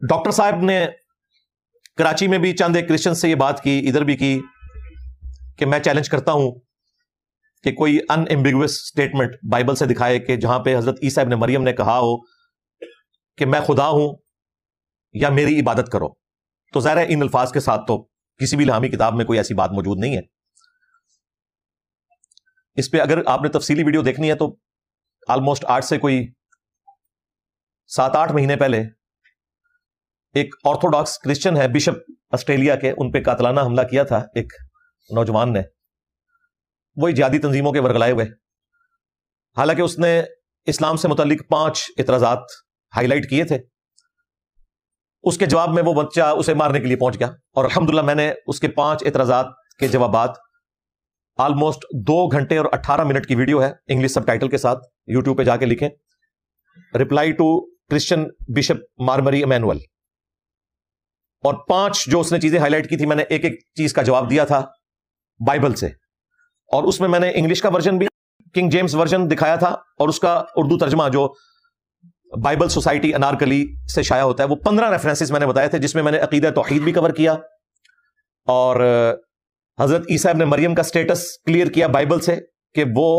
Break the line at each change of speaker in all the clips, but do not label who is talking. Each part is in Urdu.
ڈاکٹر صاحب نے کراچی میں بھی چند ایک کرسچن سے یہ بات کی، ادھر بھی کی، کہ میں چیلنج کرتا ہوں کہ کوئی ان ایمبیگوس اسٹیٹمنٹ بائبل سے دکھائے کہ جہاں پہ حضرت عیسیٰ ابن مریم نے کہا ہو کہ میں خدا ہوں یا میری عبادت کرو. تو ظاہر ہے ان الفاظ کے ساتھ تو کسی بھی الہامی کتاب میں کوئی ایسی بات موجود نہیں ہے. اس پہ اگر آپ نے تفصیلی ویڈیو دیکھنی ہے تو آلموسٹ 8 سے کوئی 7-8 مہینے پہلے ایک آرتھوڈاکس کرسچن ہے بشپ آسٹریلیا کے، ان پہ قاتلانہ حملہ کیا تھا ایک نوجوان نے، وہی جہادی تنظیموں کے ورغلائے ہوئے. حالانکہ اس نے اسلام سے متعلق 5 اعتراضات ہائی لائٹ کیے تھے. اس کے جواب میں وہ بچہ اسے مارنے کے لیے پہنچ گیا، اور الحمدللہ میں نے اس کے 5 اعتراضات کے جوابات، آلموسٹ 2 گھنٹے اور 18 منٹ کی ویڈیو ہے انگلش سب ٹائٹل کے ساتھ، یوٹیوب پہ جا کے لکھیں reply to Christian bishop Mar Mari Emmanuel, اور 5 جو اس نے چیزیں ہائی لائٹ کی تھی میں نے ایک ایک چیز کا جواب دیا تھا بائبل سے. اور اس میں میں نے انگلش کا ورژن بھی کنگ جیمز ورژن دکھایا تھا، اور اس کا اردو ترجمہ جو بائبل سوسائٹی انارکلی سے شائع ہوتا ہے، وہ 15 ریفرنسز میں نے بتائے تھے، جس میں میں نے عقیدہ توحید بھی کور کیا، اور حضرت عیسیٰ ابن مریم کا سٹیٹس کلیئر کیا بائبل سے کہ وہ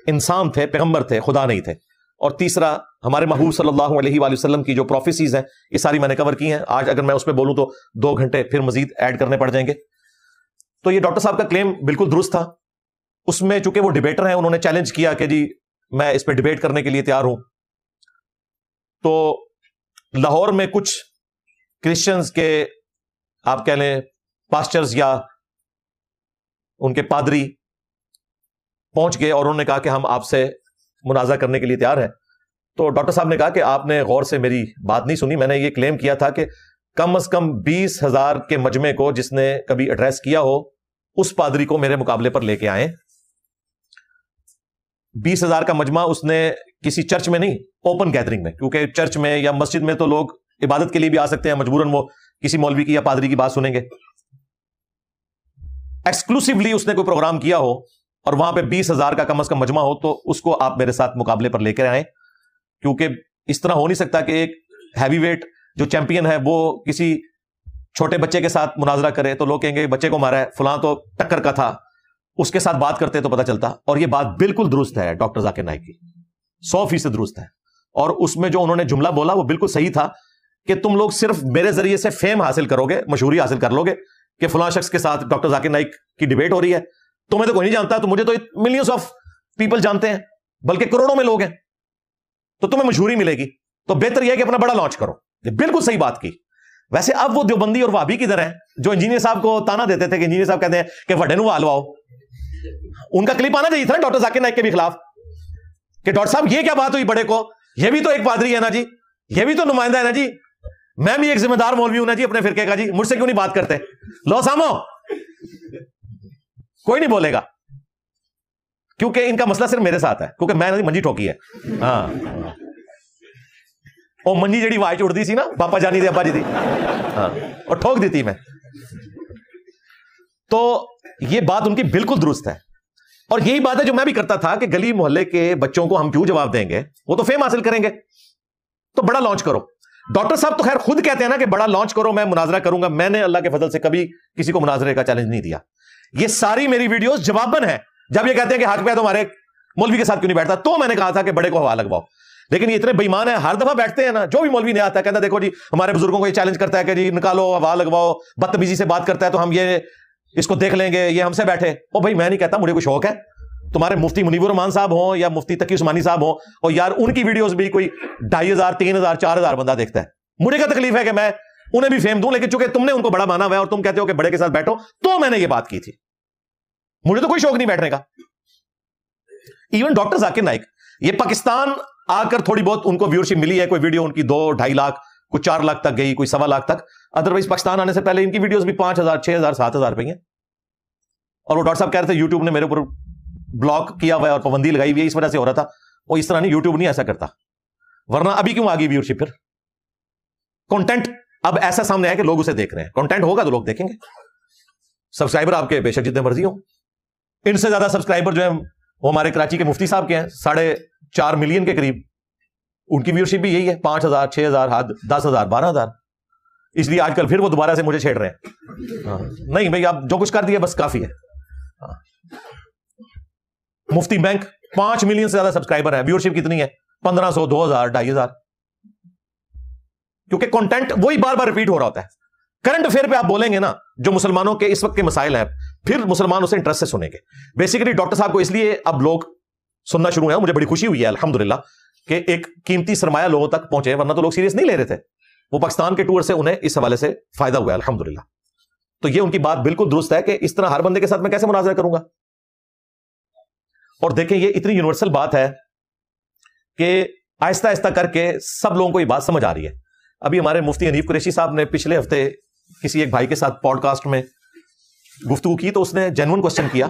انسان تھے، پیغمبر تھے، خدا نہیں تھے. اور تیسرا ہمارے محبوب صلی اللہ علیہ وآلہ وسلم کی جو پروفیسیز ہیں یہ ساری میں نے کور کی ہیں. آج اگر میں اس پہ بولوں تو 2 گھنٹے پھر مزید ایڈ کرنے پڑ جائیں گے. تو یہ ڈاکٹر صاحب کا کلیم بالکل درست تھا. اس میں چونکہ وہ ڈیبیٹر ہیں، انہوں نے چیلنج کیا کہ جی میں اس پہ ڈیبیٹ کرنے کے لیے تیار ہوں. تو لاہور میں کچھ کرسچنز کے آپ کہہ لیں پاسٹرز یا ان کے پادری پہنچ گئے اور انہوں نے کہا کہ ہم آپ سے منازعہ کرنے کے لیے تیار ہیں. تو ڈاکٹر صاحب نے کہا کہ آپ نے غور سے میری بات نہیں سنی. میں نے یہ کلیم کیا تھا کہ کم از کم 20,000 کے مجمع کو جس نے کبھی ایڈریس کیا ہو اس پادری کو میرے مقابلے پر لے کے آئیں. 20,000 کا مجمع اس نے کسی چرچ میں نہیں، اوپن گیدرنگ میں، کیونکہ چرچ میں یا مسجد میں تو لوگ عبادت کے لیے بھی آ سکتے ہیں، مجبوراً وہ کسی مولوی کی یا پادری کی بات سنیں گے. ایکسکلوسیولی اس نے کوئی پروگرام کیا ہو اور وہاں پہ 20,000 کا کم از کم مجمع ہو تو اس کو آپ میرے ساتھ مقابلے پر لے کر آئیں. کیونکہ اس طرح ہو نہیں سکتا کہ ایک ہیوی ویٹ جو چیمپئن ہے وہ کسی چھوٹے بچے کے ساتھ مناظرہ کرے تو لوگ کہیں گے بچے کو مارا ہے، فلاں تو ٹکر کا تھا، اس کے ساتھ بات کرتے تو پتہ چلتا. اور یہ بات بالکل درست ہے ڈاکٹر ذاکر نائک کی، 100% درست ہے. اور اس میں جو انہوں نے جملہ بولا وہ بالکل صحیح تھا کہ تم لوگ صرف میرے ذریعے سے فیم حاصل کرو گے، مشہوری حاصل کر لو گے کہ فلاں شخص کے ساتھ ڈاکٹر ذاکر نائک کی ڈیبیٹ ہو رہی ہے. تمہیں تو کوئی نہیں جانتا، تو مجھے تو ملینز آف پیپل جانتے ہیں، بلکہ کروڑوں میں لوگ ہیں، تو تمہیں مشہوری ملے گی. تو بہتر یہ ہے کہ اپنا بڑا لانچ کرو. یہ بالکل صحیح بات کی. ویسے اب وہ دیوبندی اور وہابی کدھر ہیں جو انجینئر صاحب کو تانا دیتے تھے کہ انجینئر صاحب کہتے ہیں کہ وڈے نو آلواؤ. ان کا کلپ آنا چاہیے تھا ڈاکٹر ذاکر نائک کے بھی خلاف کہ ڈاکٹر صاحب یہ کیا بات ہوئی بڑے کو، یہ بھی تو ایک پادری ہے نا جی، یہ بھی تو نمائندہ ہے نا جی، میں بھی ایک ذمہ دار مولوی ہوں نا جی اپنے فرقے کا جی، مجھ سے کیوں نہیں بات کرتے. لو سامو، کوئی نہیں بولے گا کیونکہ ان کا مسئلہ صرف میرے ساتھ ہے، کیونکہ میں نے منجی ٹھوکی ہے. ہاں، وہ منجی جڑی واج اڑتی سی نا پاپا جانی دی ابا جی دی، ہاں، اور ٹھوک دیتی میں. تو یہ بات ان کی بالکل درست ہے. اور یہی بات ہے جو میں بھی کرتا تھا کہ گلی محلے کے بچوں کو ہم کیوں جواب دیں گے، وہ تو فیم حاصل کریں گے. تو بڑا لانچ کرو. ڈاکٹر صاحب تو خیر خود کہتے ہیں نا کہ بڑا لانچ کرو، میں مناظرہ کروں گا. میں نے اللہ کے فضل سے کبھی کسی کو مناظرے کا چیلنج نہیں دیا. یہ ساری میری ویڈیوز جواباً ہے. جب یہ کہتے ہیں کہ حق پہ تو ہمارے مولوی کے ساتھ کیوں نہیں بیٹھتا، تو میں نے کہا تھا کہ بڑے کو ہوا لگواؤ. لیکن یہ اتنے بےمان ہیں، ہر دفعہ بیٹھتے ہیں نا، جو بھی مولوی نہیں آتا ہے کہتا دیکھو جی ہمارے بزرگوں کو یہ چیلنج کرتا ہے کہ جی نکالو، ہوا لگواؤ، بدتمیزی سے بات کرتا ہے تو ہم یہ اس کو دیکھ لیں گے، یہ ہم سے بیٹھے. او بھائی میں نہیں کہتا، مجھے کوئی شوق ہے. تمہارے مفتی منیب الرحمان صاحب ہوں یا مفتی تقی عثمانی صاحب ہوں، اور یار ان کی ویڈیوز بھی کوئی 2,500 3,000 4,000 بندہ دیکھتا ہے. مجھے کیا تکلیف ہے کہ میں انہیں بھی فیم دوں، لیکن چونکہ تم نے ان کو بڑا مانا ہوا ہے اور تم کہتے ہو کہ بڑے کے ساتھ بیٹھو، تو میں نے یہ بات کی تھی. مجھے تو کوئی شوق نہیں بیٹھنے کا. ایون ڈاکٹر ذاکر نائک یہ پاکستان آ کر تھوڑی بہت ان کو ویورشپ ملی ہے، کوئی ویڈیو ان کی 2-2.5 لاکھ، کوئی 4 لاکھ تک گئی، کوئی 1.25 لاکھ تک. ادروائز پاکستان آنے سے پہلے ان کی ویڈیوز بھی 5,000 6,000 7,000 روپئے ہیں. اور وہ ڈاکٹر صاحب کہہ رہے تھے یوٹیوب نے میرے اوپر بلاک کیا ہوا ہے اور پابندی لگائی ہوئی ہے، اس وجہ سے ہو رہا تھا. وہ اس طرح نہیں، یوٹیوب نہیں ایسا کرتا، ورنہ ابھی کیوں آگئی ویورشپ؟ پھر کنٹینٹ اب ایسا سامنے آیا کہ لوگ اسے دیکھ رہے ہیں. کنٹینٹ ہوگا تو لوگ دیکھیں گے. سبسکرائبر آپ کے بے شک جتنے مرضی ہوں. ان سے زیادہ سبسکرائبر جو ہیں وہ ہمارے کراچی کے مفتی صاحب کے ہیں، 4.5 ملین کے قریب. ان کی ویورشپ بھی یہی ہے، 5,000 6,000 10,000 12,000. اس لیے آج کل پھر وہ دوبارہ سے مجھے چھیڑ رہے ہیں. نہیں بھائی آپ جو کچھ کر دیا بس کافی ہے. مفتی بینک 5 ملین سے زیادہ سبسکرائبر ہے, ویورشپ کتنی ہے 1500 2000 2500, کیونکہ کنٹینٹ وہی بار بار ریپیٹ ہو رہا ہوتا ہے. کرنٹ افیئر پہ آپ بولیں گے نا جو مسلمانوں کے اس وقت کے مسائل ہیں, پھر مسلمان اسے انٹرسٹ سے سنیں گے. بیسیکلی ڈاکٹر صاحب کو اس لیے اب لوگ سننا شروع ہیں, مجھے بڑی خوشی ہوئی ہے الحمدللہ کہ ایک قیمتی سرمایہ لوگوں تک پہنچے, ورنہ تو لوگ سیریس نہیں لے رہے تھے. وہ پاکستان کے ٹور سے انہیں اس حوالے سے فائدہ ہوا ہے الحمدللہ. تو یہ ان کی بات بالکل درست ہے کہ اس طرح ہر بندے کے ساتھ میں کیسے مناظرہ کروں گا. اور دیکھیں یہ اتنی یونیورسل بات ہے کہ آہستہ آہستہ کر کے سب لوگوں کو یہ بات سمجھ آ رہی ہے. ابھی ہمارے مفتی حنیف قریشی صاحب نے پچھلے ہفتے کسی ایک بھائی کے ساتھ پوڈ کاسٹ میں گفتگو کی, تو اس نے جینوئن کوسچن کیا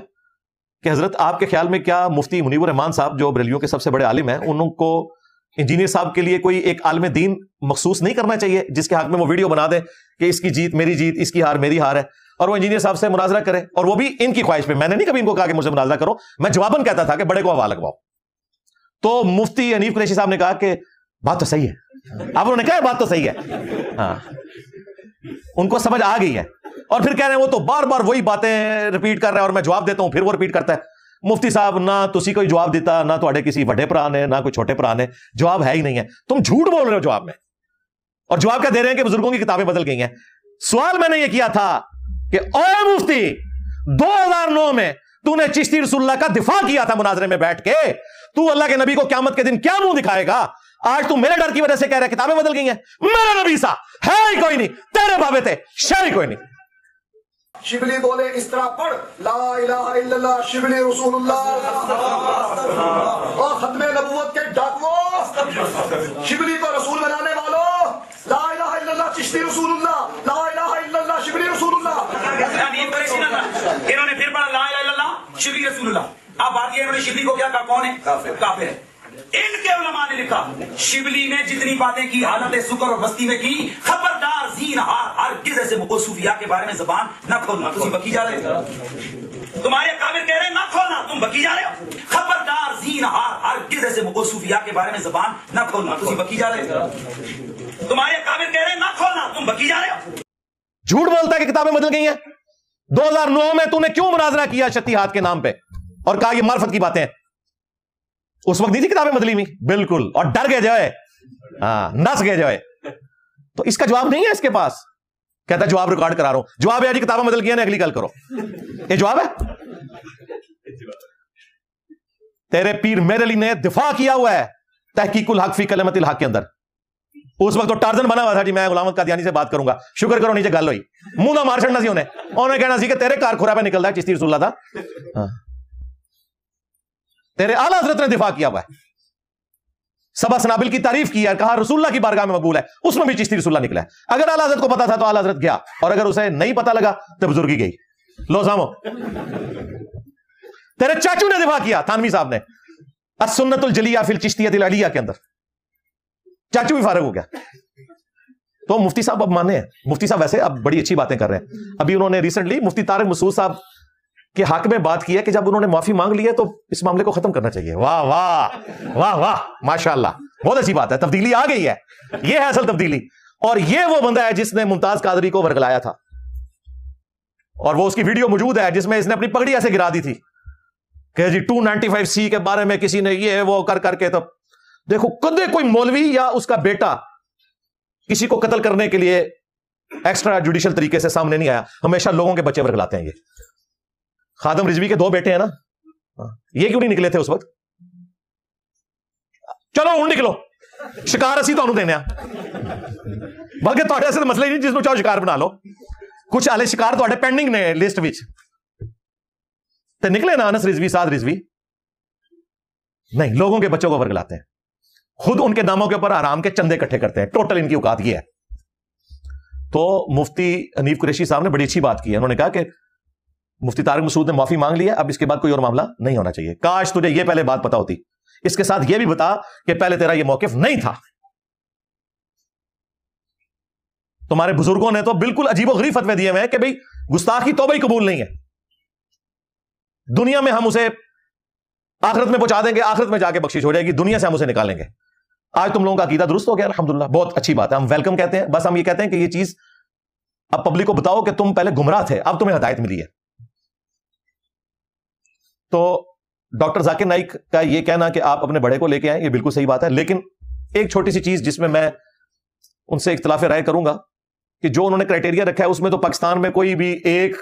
کہ حضرت آپ کے خیال میں کیا مفتی منیب الرحمان صاحب جو بریلیوں کے سب سے بڑے عالم ہیں, ان کو انجینئر صاحب کے لیے کوئی ایک عالم دین مخصوص نہیں کرنا چاہیے جس کے حق میں وہ ویڈیو بنا دے کہ اس کی جیت میری جیت, اس کی ہار میری ہار ہے, اور وہ انجینئر صاحب سے مناظرہ کرے, اور وہ بھی ان کی خواہش پہ. میں نے نہیں کبھی ان کو کہا کہ مجھ سے مناظرہ کرو, میں جواباً کہتا تھا کہ بڑے کو حوالہ لگواؤ. تو مفتی حنیف قریشی صاحب نے کہا کہ بات تو صحیح ہے. اب انہوں نے کہا بات تو صحیح ہے, ہاں ان کو سمجھ آ گئی ہے. اور پھر کہہ رہے ہیں وہ تو بار بار وہی باتیں ریپیٹ کر رہے ہیں اور میں جواب دیتا ہوں, پھر وہ ریپیٹ کرتا ہے. مفتی صاحب نہ تسی کوئی جواب دیتا, نہ تھوڑے کسی بڑے پرا نے, نہ کوئی چھوٹے پرا نے, جواب ہے ہی نہیں ہے. تم جھوٹ بول رہے ہو جواب میں, اور جواب کیا دے رہے ہیں کہ بزرگوں کی کتابیں بدل گئی ہیں. سوال میں نے یہ کیا تھا کہ اے مفتی 2009 میں تو نے چشتی رسول اللہ کا دفاع کیا تھا مناظرے میں بیٹھ کے, تو اللہ کے نبی کو قیامت کے دن کیا منہ دکھائے گا؟ آج تو میرے ڈر کی وجہ سے کہہ رہے کتابیں بدل گئی ہیں. میرا نبی سا ہے ہی کوئی نہیں, تیرے بابے تھے شہ ہی کوئی نہیں.
شبلی بولے اس طرح پڑھ لا الہ الا اللہ شبلی رسول اللہ, اور ختم نبوت کے ڈاکوؤں شبلی کو رسول بنانے والوں, لا الہ الا اللہ چشتی رسول اللہ, لا الہ الا اللہ شبلی رسول اللہ.
انہوں نے پھر پڑھا لا الہ الا اللہ شبلی رسول اللہ. اب بات یہ انہوں نے شبلی کو کیا کہا, کون ہے؟ کافر ہے. ان کے علماء نے لکھا شبلی نے جتنی باتیں کی حالت سکر اور بستی میں کی, خبردار زینہار ہرگز ایسے صوفیاء کے بارے میں زبان نہ کھولنا. تم بکی جا رہے ہو, تمہارے کافر کہہ رہے ہیں نہ کھولنا, تم بکی جا رہے ہو. خبردار زینہار ہرگز ایسے صوفیاء کے بارے میں زبان نہ کھولنا. تم بکی جا رہے ہو, تمہارے کافر کہہ رہے ہیں نہ کھولنا, تم بکی جا رہے ہو.
جھوٹ بولتا ہے کہ کتابیں بدل گئی ہیں. 2009 میں تو نے کیوں مناظرہ کیا شتیہات کے نام پہ اور کہا یہ معرفت کی باتیں ہیں؟ اس وقت نہیں تھی کتابیں بدلی ہوئی, بالکل, اور ڈر گئے جائے, ہاں نس گئے جائے. تو اس کا جواب نہیں ہے اس کے پاس. کہتا ہے جواب ریکارڈ کرا رہا ہوں. جواب ہے جی کتابیں بدل گئی ہیں, اگلی کل کرو. یہ جواب ہے؟ تیرے پیر میرے علی نے دفاع کیا ہوا ہے تحقیق الحق فی کلمت الحق کے اندر. اس وقت تو ٹارزن بنا ہوا تھا جی میں غلام احمد قادیانی سے بات کروں گا. شکر کرو نیچے گل ہوئی, منہ نہ مار چھڑنا سی انہیں کہنا سی کہ تیرے کار کھورا پہ نکلتا ہے چشتی رسول اللہ تھا. تیرے اعلیٰ حضرت نے دفاع کیا ہوا ہے, سبا سنابل کی تعریف کی ہے, کہا رسول اللہ کی بارگاہ میں مقبول ہے, اس میں بھی چشتی رسول اللہ نکلا ہے. اگر اعلیٰ حضرت کو پتا تھا تو اعلیٰ حضرت گیا, اور اگر اسے نہیں پتا لگا تو بزرگی گئی. لو سامو, تیرے چاچو نے دفاع کیا تھانوی صاحب نے السنت الجلیہ فی الچشتیہ العلیہ کے اندر. چاچو بھی فارغ ہو گیا. تو مفتی صاحب اب مانے ہیں. مفتی صاحب ویسے اب بڑی اچھی باتیں کر رہے ہیں. ابھی انہوں نے ریسنٹلی مفتی طارق مسعود صاحب کے حق میں بات کی ہے کہ جب انہوں نے معافی مانگ لی ہے تو اس معاملے کو ختم کرنا چاہیے. واہ واہ واہ واہ ماشاءاللہ, بہت اچھی بات ہے. تبدیلی آ گئی ہے, یہ ہے اصل تبدیلی. اور یہ وہ بندہ ہے جس نے ممتاز قادری کو ورگلایا تھا, اور وہ اس کی ویڈیو موجود ہے جس میں اس نے اپنی پگڑی ایسے گرا دی تھی کہ جی 295C کے بارے میں کسی نے یہ وہ کر کر کے. تو دیکھو کدے کوئی مولوی یا اس کا بیٹا کسی کو قتل کرنے کے لیے ایکسٹرا جوڈیشل طریقے سے سامنے نہیں آیا. ہمیشہ لوگوں کے بچے ورگلاتے ہیں. یہ خادم رضوی کے 2 بیٹے ہیں نا, یہ کیوں نہیں نکلے تھے اس وقت؟ چلو ہوں نکلو, شکار اسی تو دینے بلکہ تھوڑے ایسے مسئلہ ہی نہیں جس میں چاہو شکار بنا لو. کچھ آلے شکار تھوڑے پینڈنگ نے لسٹ وچ تے نکلے نا. انس رضوی, سعد رضوی نہیں, لوگوں کے بچوں کو ورگلاتے ہیں, خود ان کے ناموں کے اوپر آرام کے چندے اکٹھے کرتے ہیں. ٹوٹل ان کی اوقات یہ ہے. تو مفتی حنیف قریشی صاحب نے بڑی اچھی بات کی ہے. انہوں نے کہا کہ مفتی طارق مسعود نے معافی مانگ لی ہے, اب اس کے بعد کوئی اور معاملہ نہیں ہونا چاہیے. کاش تجھے یہ پہلے بات پتا ہوتی. اس کے ساتھ یہ بھی بتا کہ پہلے تیرا یہ موقف نہیں تھا. تمہارے بزرگوں نے تو بالکل عجیب و غریب فتوے دیے ہوئے ہیں کہ بھئی گستاخی توبہ ہی قبول نہیں ہے. دنیا میں ہم اسے آخرت میں پہنچا دیں گے, آخرت میں جا کے بخشش ہو جائے گی, دنیا سے ہم اسے نکالیں گے. آج تم لوگوں کا عقیدہ درست ہو گیا, الحمدللہ, بہت اچھی بات ہے. ہم ویلکم کہتے ہیں. بس ہم یہ کہتے ہیں کہ یہ چیز اب پبلک کو بتاؤ کہ تم پہلے گمراہ تھے، اب تمہیں ہدایت ملی ہے۔ تو ڈاکٹر ذاکر نائک کا یہ کہنا کہ آپ اپنے بڑے کو لے کے آئیں، یہ بالکل صحیح بات ہے، لیکن ایک چھوٹی سی چیز جس میں ان سے اختلاف رائے کروں گا کہ جو انہوں نے کرائٹیریا رکھا ہے اس میں تو پاکستان میں کوئی بھی ایک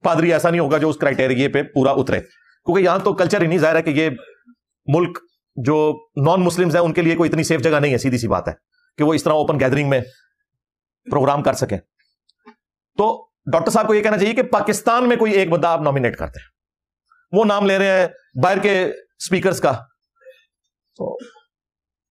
پادری ایسا نہیں ہوگا جو اس کرائٹیریا پہ پورا اترے، کیونکہ یہاں تو کلچر ہی نہیں ظاہر ہے کہ یہ ملک جو نان مسلمز ہیں ان کے لیے کوئی اتنی سیف جگہ نہیں ہے، سیدھی سی بات ہے کہ وہ اس طرح اوپن گیدرنگ میں پروگرام کر سکیں۔ تو ڈاکٹر صاحب کو یہ کہنا چاہیے کہ پاکستان میں کوئی ایک بندہ آپ نامینیٹ کرتے ہیں، وہ نام لے رہے ہیں باہر کے سپیکرز کا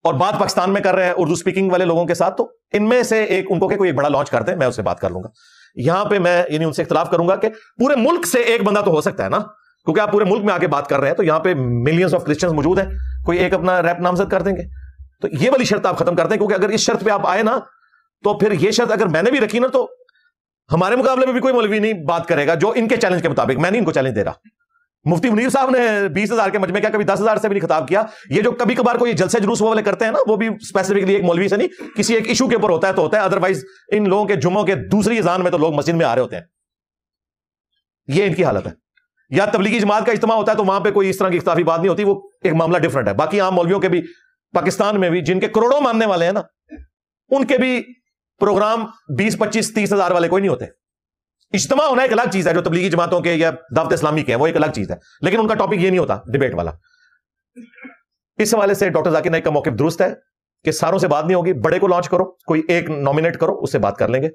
اور بات پاکستان میں کر رہے ہیں اردو سپیکنگ والے لوگوں کے ساتھ، تو ان میں سے ایک ان کو کہ کوئی ایک بڑا لانچ کرتے ہیں، میں اس سے بات کر لوں گا۔ یہاں پہ میں یعنی ان سے اختلاف کروں گا کہ پورے ملک سے ایک بندہ تو ہو سکتا ہے نا، کیونکہ آپ پورے ملک میں آ کے بات کر رہے ہیں، تو یہاں پہ ملینز آف کرسچنز موجود ہیں، کوئی ایک اپنا ریپ نامزد کر دیں گے، تو یہ والی شرط آپ ختم کر دیں، کیونکہ اگر اس شرط پہ آپ آئے نا تو پھر یہ شرط اگر میں نے بھی رکھی نا تو ہمارے مقابلے میں بھی کوئی مولوی نہیں بات کرے گا جو ان کے چیلنج کے مطابق، میں نہیں ان کو چیلنج دے رہا۔ مفتی منیر صاحب نے 20,000 کے مجمع کیا، کبھی 10,000 سے بھی نہیں خطاب کیا۔ یہ جو کبھی کبھار کوئی جلسے جلوس وہ والے کرتے ہیں نا، وہ بھی اسپیسیفکلی ایک مولوی سے نہیں، کسی ایک ایشو کے اوپر ہوتا ہے تو ہوتا ہے، ادروائز ان لوگوں کے جمعوں کے دوسری اذان میں تو لوگ مسجد میں آ رہے ہوتے ہیں، یہ ان کی حالت ہے۔ یا تبلیغی جماعت کا اجتماع ہوتا ہے تو وہاں پہ کوئی اس طرح کی اختلافی بات نہیں ہوتی، وہ ایک معاملہ ڈفرنٹ ہے۔ باقی عام مولویوں کے بھی پاکستان میں بھی جن کے کروڑوں ماننے والے ہیں نا، ان کے بھی پروگرام 20, 25, 30,000 والے کوئی نہیں ہوتے۔ اجتماع ہونا ایک الگ چیز ہے، جو تبلیغی جماعتوں کے یا دعوت اسلامی کے ہیں وہ ایک الگ چیز ہے، لیکن ان کا ٹاپک یہ نہیں ہوتا ڈیبیٹ والا۔ اس حوالے سے ڈاکٹر ذاکر نائک کا موقف درست ہے کہ ساروں سے بات نہیں ہوگی، بڑے کو لانچ کرو، کوئی ایک نامینیٹ کرو، اس سے بات کر لیں گے۔